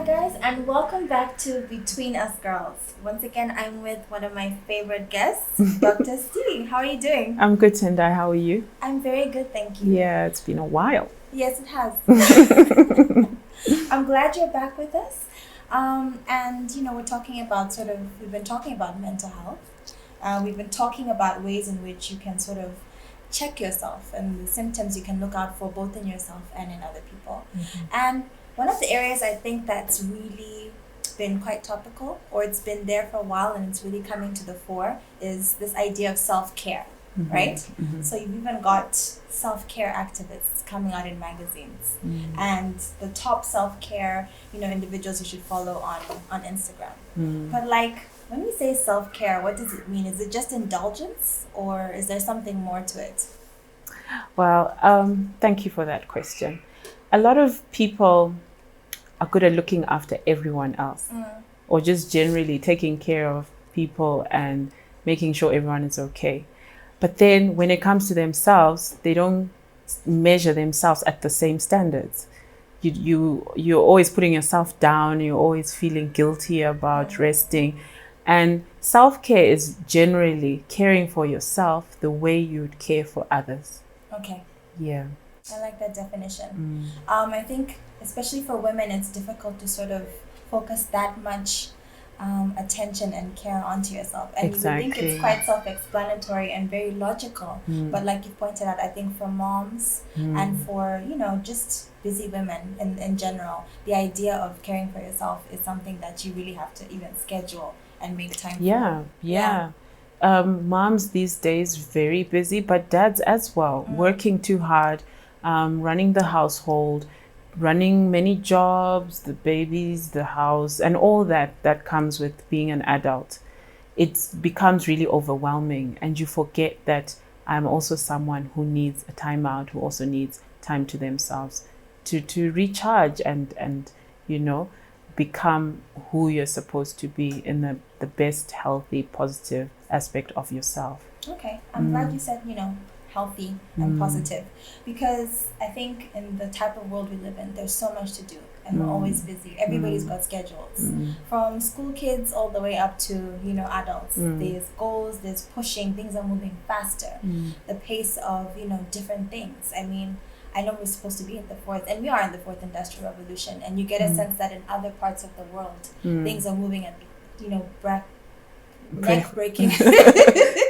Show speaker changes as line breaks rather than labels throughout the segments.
guys, and welcome back to Between Us Girls. Once again, I'm with one of my favorite guests, Dr. Stee. How are you doing?
I'm good, Tendai. How are you?
I'm very good, thank you.
Yeah, it's been a while.
Yes, it has. I'm glad you're back with us. We're talking about we've been talking about mental health. We've been talking about ways in which you can sort of check yourself and the symptoms you can look out for both in yourself and in other people.
Mm-hmm.
And one of the areas I think that's really been quite topical, or it's been there for a while and it's really coming to the fore, is this idea of self-care, right?
Mm-hmm.
So you've even got self-care activists coming out in magazines, and the top self-care, individuals you should follow on Instagram. But when we say self-care, what does it mean? Is it just indulgence, or is there something more to it?
Well, thank you for that question. A lot of people are good at looking after everyone else, or just generally taking care of people and making sure everyone is okay. But then when it comes to themselves, they don't measure themselves at the same standards. You're always putting yourself down. You're always feeling guilty about resting. And self-care is generally caring for yourself the way you'd care for others.
Okay.
Yeah.
I like that definition. I think, especially for women, it's difficult to sort of focus that much attention and care onto yourself. And
Exactly.
you would think it's quite self-explanatory and very logical. But like you pointed out, I think for moms and for, just busy women in general, the idea of caring for yourself is something that you really have to even schedule and make time for.
Yeah. Moms these days very busy, but dads as well, working too hard, running the household, running many jobs, the babies, the house, and all that comes with being an adult. It becomes really overwhelming, and you forget that I'm also someone who needs a timeout, who also needs time to themselves to recharge and become who you're supposed to be in the best, healthy, positive aspect of yourself.
Okay, I'm glad you said, healthy and positive, because I think in the type of world we live in, there's so much to do and we're always busy. Everybody's got schedules, from school kids all the way up to, adults. There's goals, there's pushing, things are moving faster. The pace of, different things. I mean, I know we're supposed to be in the fourth, and we are in the fourth industrial revolution, and you get a sense that in other parts of the world, things are moving at, neck breaking.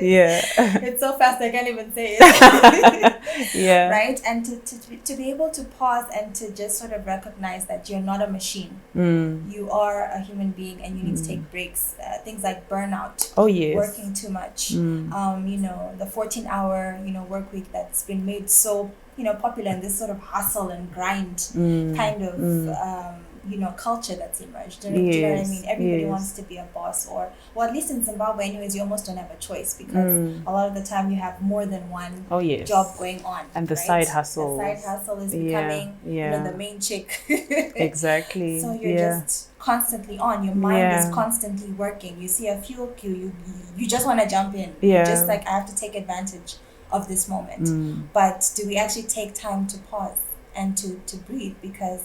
Yeah.
It's so fast I can't even say it.
Yeah.
Right? And to be able to pause and to just sort of recognize that you're not a machine. You are a human being and you need to take breaks. Things like burnout.
Oh, yes.
Working too much. The 14-hour, work week that's been made so, popular in this sort of hustle and grind kind of culture that's emerged. Do you know what I mean? Everybody wants to be a boss, or at least in Zimbabwe anyways, you almost don't have a choice, because a lot of the time you have more than one job going on.
And the side hustle.
The side hustle is becoming the main chick.
Exactly.
So you're just constantly on. Your mind is constantly working. You see a fuel queue, you just want to jump in. You're just like, I have to take advantage of this moment. But do we actually take time to pause and to breathe? Because,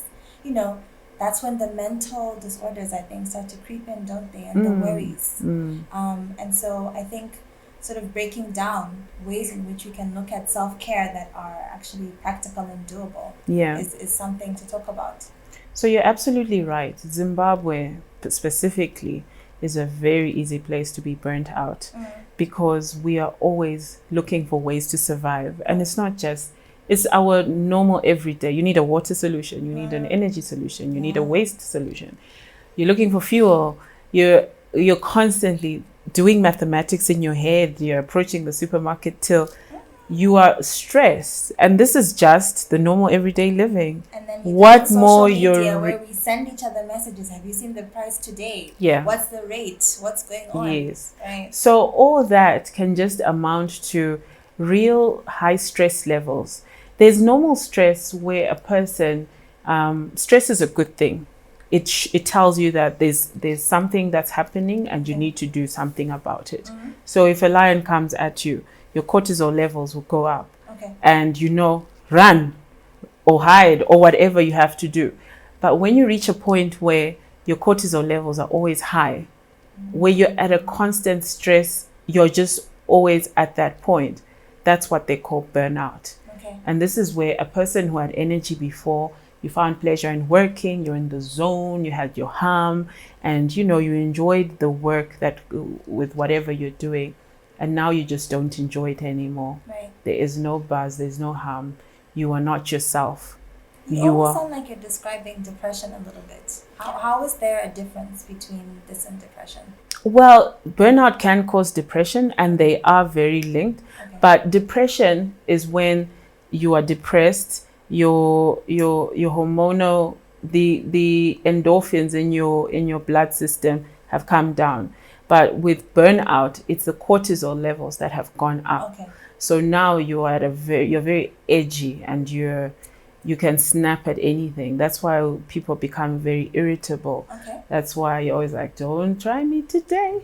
that's when the mental disorders, I think, start to creep in, don't they? And the worries. And so I think sort of breaking down ways in which we can look at self-care that are actually practical and doable is something to talk about.
So you're absolutely right. Zimbabwe specifically is a very easy place to be burnt out, because we are always looking for ways to survive. And it's our normal everyday. You need a water solution. You need an energy solution. You need a waste solution. You're looking for fuel. You're constantly doing mathematics in your head. You're approaching the supermarket till you are stressed. And this is just the normal everyday living.
And then
what more
where we send each other messages. Have you seen the price today?
Yeah.
What's the rate? What's going on?
Yes.
Right.
So all that can just amount to real high stress levels. There's normal stress where a person, stress is a good thing. It tells you that there's something that's happening and you need to do something about it. So if a lion comes at you, your cortisol levels will go up.
Okay.
And run or hide or whatever you have to do. But when you reach a point where your cortisol levels are always high, where you're at a constant stress, you're just always at that point. That's what they call burnout.
Okay.
And this is where a person who had energy before, you found pleasure in working, you're in the zone, you had your hum, and you enjoyed the work that with whatever you're doing, and now you just don't enjoy it anymore.
Right.
There is no buzz, there's no hum. You are not yourself.
You almost sound like you're describing depression a little bit. How is there a difference between this and depression?
Well, burnout can cause depression, and they are very linked. Okay. But depression is when you are depressed, your hormonal, the endorphins in your blood system have come down. But with burnout, it's the cortisol levels that have gone up.
Okay.
So now you're very edgy, and you can snap at anything. That's why people become very irritable.
Okay.
That's why you're always like, don't try me today.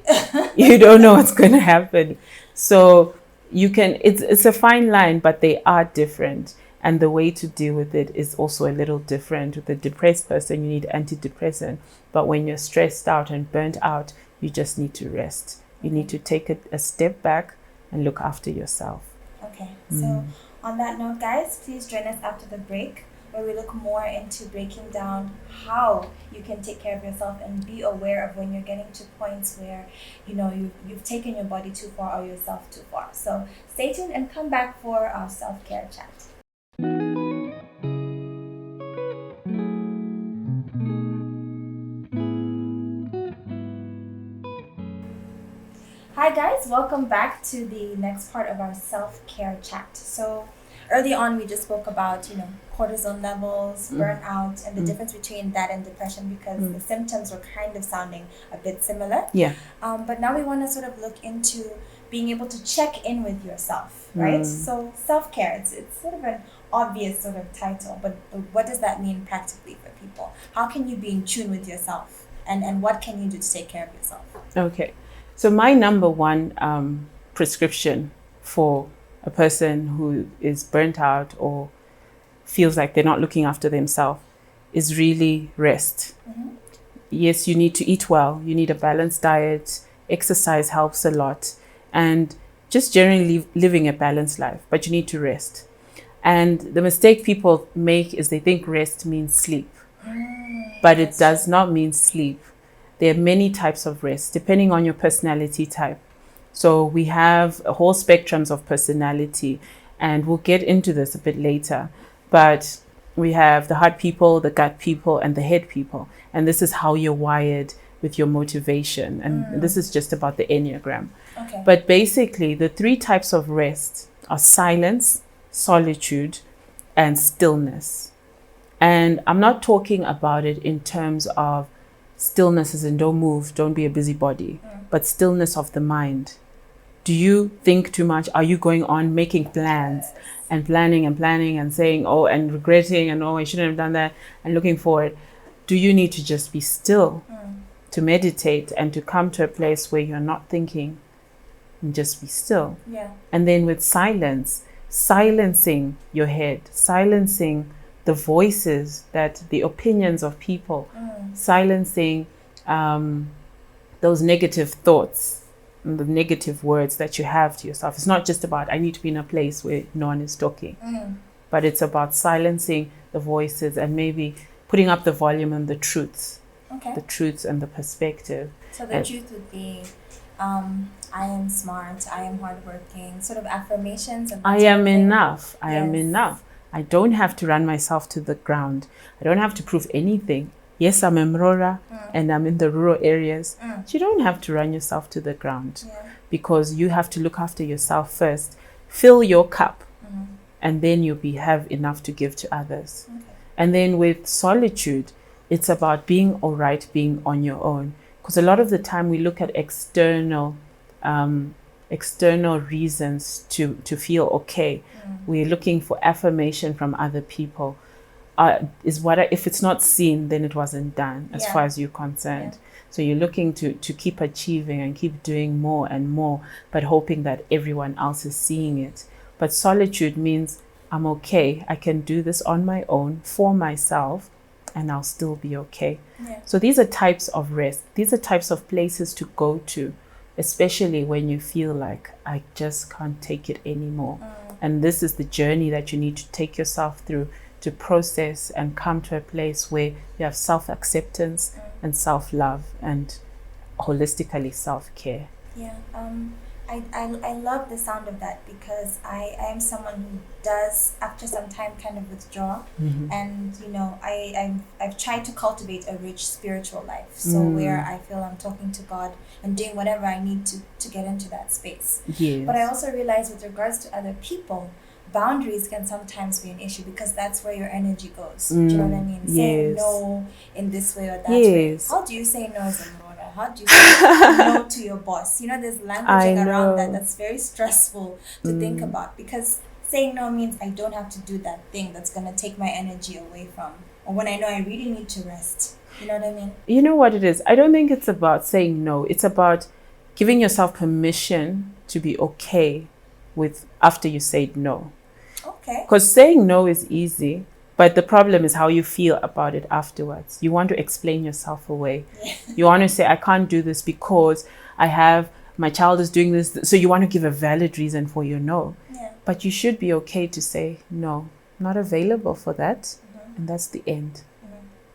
You don't know what's going to happen. So it's a fine line, but they are different. And the way to deal with it is also a little different. With a depressed person, you need antidepressant. But when you're stressed out and burnt out, you just need to rest. You need to take a step back and look after yourself.
Okay. So on that note, guys, please join us after the break, where we look more into breaking down how you can take care of yourself and be aware of when you're getting to points where you've taken your body too far or yourself too far. So stay tuned and come back for our self-care chat. Hi guys, welcome back to the next part of our self-care chat. So early on we just spoke about cortisol levels, burnout, and the difference between that and depression, because the symptoms were kind of sounding a bit similar.
Yeah.
But now we want to sort of look into being able to check in with yourself, right? So self-care, it's sort of an obvious sort of title, but what does that mean practically for people? How can you be in tune with yourself, and what can you do to take care of yourself?
Okay. So my number one prescription for a person who is burnt out or feels like they're not looking after themselves is really rest. Yes, you need to eat well. You need a balanced diet. Exercise helps a lot. And just generally living a balanced life. But you need to rest. And the mistake people make is they think rest means sleep. But it does not mean sleep. There are many types of rest, depending on your personality type. So we have a whole spectrums of personality, and we'll get into this a bit later. But we have the heart people, the gut people, and the head people. And this is how you're wired with your motivation. And this is just about the Enneagram.
Okay.
But basically, the three types of rest are silence, solitude, and stillness. And I'm not talking about it in terms of stillness as in don't move, don't be a busybody, but stillness of the mind. Do you think too much? Are you going on making plans and planning and saying, oh, and regretting and oh, I shouldn't have done that and looking forward? Do you need to just be still to meditate and to come to a place where you're not thinking and just be still?
Yeah.
And then with silence, silencing your head, silencing the voices, the opinions of people, silencing those negative thoughts and the negative words that you have to yourself. It's not just about I need to be in a place where no one is talking, but it's about silencing the voices and maybe putting up the volume and the truths, the truths and the perspective.
So the truth would be, I am smart, I am hardworking, sort of affirmations. And
I am enough. I am enough. I don't have to run myself to the ground. I don't have to prove anything. Yes, I'm a Mrora and I'm in the rural areas. But you don't have to run yourself to the ground because you have to look after yourself first. Fill your cup and then you'll have enough to give to others. And then with solitude, it's about being all right, being on your own. Because a lot of the time we look at external reasons to feel okay. We're looking for affirmation from other people. If it's not seen, then it wasn't done as far as you're concerned. So you're looking to keep achieving and keep doing more and more, but hoping that everyone else is seeing it. But solitude means I'm okay. I can do this on my own for myself. and I'll still be okay.
Yeah.
So these are types of rest. These are types of places to go to, especially when you feel like I just can't take it anymore. And this is the journey that you need to take yourself through to process and come to a place where you have self-acceptance and self-love and holistically self-care.
Yeah. I love the sound of that, because I am someone who does after some time kind of withdraw, and I've tried to cultivate a rich spiritual life, so where I feel I'm talking to God and doing whatever I need to get into that space.
Yes.
But I also realize with regards to other people, boundaries can sometimes be an issue, because that's where your energy goes. Do you know what I mean? Saying no in this way or that way. How do you say no as a mother? How do you say no to your boss? There's languaging around that that's very stressful to think about, because saying no means I don't have to do that thing that's going to take my energy away from, or when I know I really need to rest. You know what I mean?
You know what it is? I don't think it's about saying no. It's about giving yourself permission to be okay with after you say no.
Okay.
Because saying no is easy, but the problem is how you feel about it afterwards. You want to explain yourself away.
Yeah.
You want to say, I can't do this because my child is doing this. So you want to give a valid reason for your no.
Yeah.
But you should be okay to say, no, not available for that. And that's the end.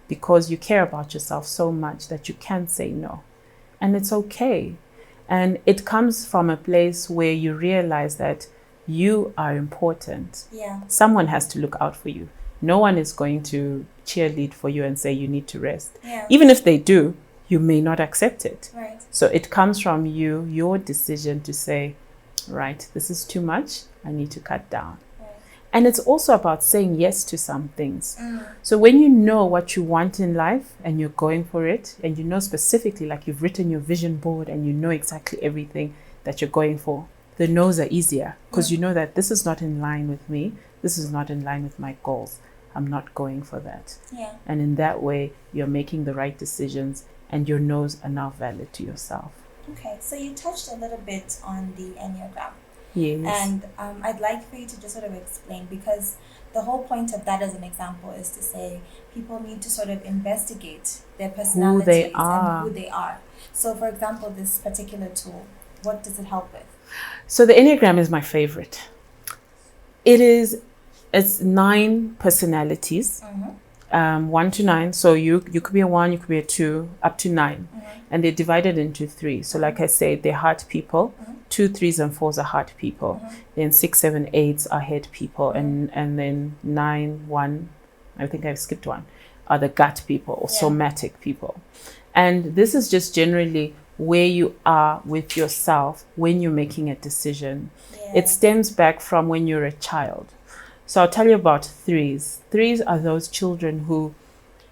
Because you care about yourself so much that you can say no. And it's okay. And it comes from a place where you realize that you are important.
Yeah.
Someone has to look out for you. No one is going to cheerlead for you and say you need to rest.
Yeah.
Even if they do, you may not accept it.
Right.
So it comes from you, your decision to say, right, this is too much. I need to cut down.
Right.
And it's also about saying yes to some things. So when you know what you want in life and you're going for it, and you know specifically, like you've written your vision board and you know exactly everything that you're going for, the no's are easier, because you know that this is not in line with me. This is not in line with my goals. I'm not going for that.
Yeah.
And in that way, you're making the right decisions and your no's are now valid to yourself.
Okay, so you touched a little bit on the Enneagram.
Yes.
And I'd like for you to just sort of explain, because the whole point of that as an example is to say people need to sort of investigate their personalities and who they are. So for example, this particular tool, what does it help with?
So the Enneagram is my favorite. It's 9 personalities, 1 to 9. So you could be a 1, you could be a 2, up to 9. And they're divided into 3. So like I said, they're heart people. 2, 3s, and 4s are heart people. Then 6, 7, 8s are head people. And then 9, 1, I think I skipped 1, are the gut people or somatic people. And this is just generally where you are with yourself when you're making a decision. It stems back from when you're a child. So I'll tell you about 3s. 3s are those children who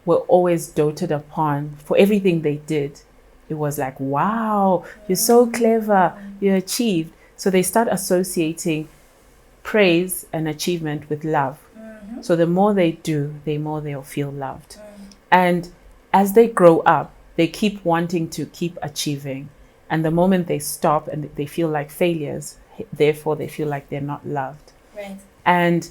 were always doted upon for everything they did. It was like, wow, you're so clever, you achieved. So they start associating praise and achievement with love. So the more they do, the more they'll feel loved. And as they grow up, they keep wanting to keep achieving. And the moment they stop and they feel like failures, therefore they feel like they're not loved.
Right.
And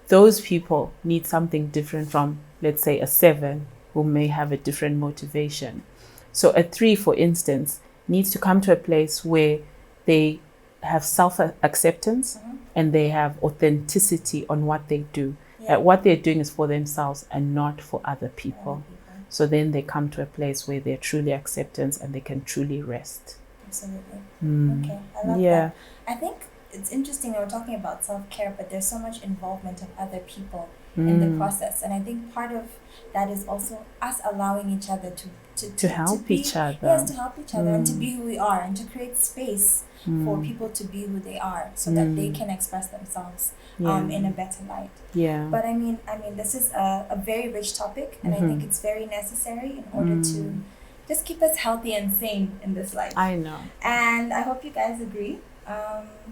those people need something different from, let's say, a 7 who may have a different motivation. So a 3, for instance, needs to come to a place where they have self-acceptance and they have authenticity on what they do. That what they're doing is for themselves and not for other people. So then they come to a place where they're truly acceptance and they can truly rest.
Absolutely. Okay, I love that. I think it's interesting that we're talking about self-care, but there's so much involvement of other people in the process. And I think part of that is also us allowing each other to help each other. Yes, to help each other and to be who we are, and to create space for people to be who they are, so that they can express themselves in a better light. Yeah. But I mean, this is a very rich topic, and I think it's very necessary in order to just keep us healthy and sane in this life.
I know.
And I hope you guys agree.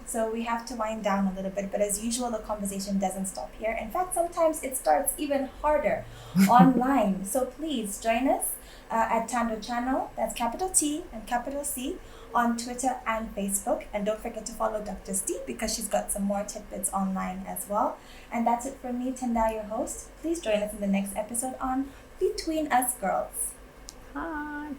So we have to wind down a little bit, but as usual, the conversation doesn't stop here. In fact, sometimes it starts even harder online. So please join us at Tando Channel, that's capital T and capital C, on Twitter and Facebook. And don't forget to follow Dr. Stee, because she's got some more tidbits online as well. And that's it from me, Tendai, your host. Please join us in the next episode on between us girls.
Hi.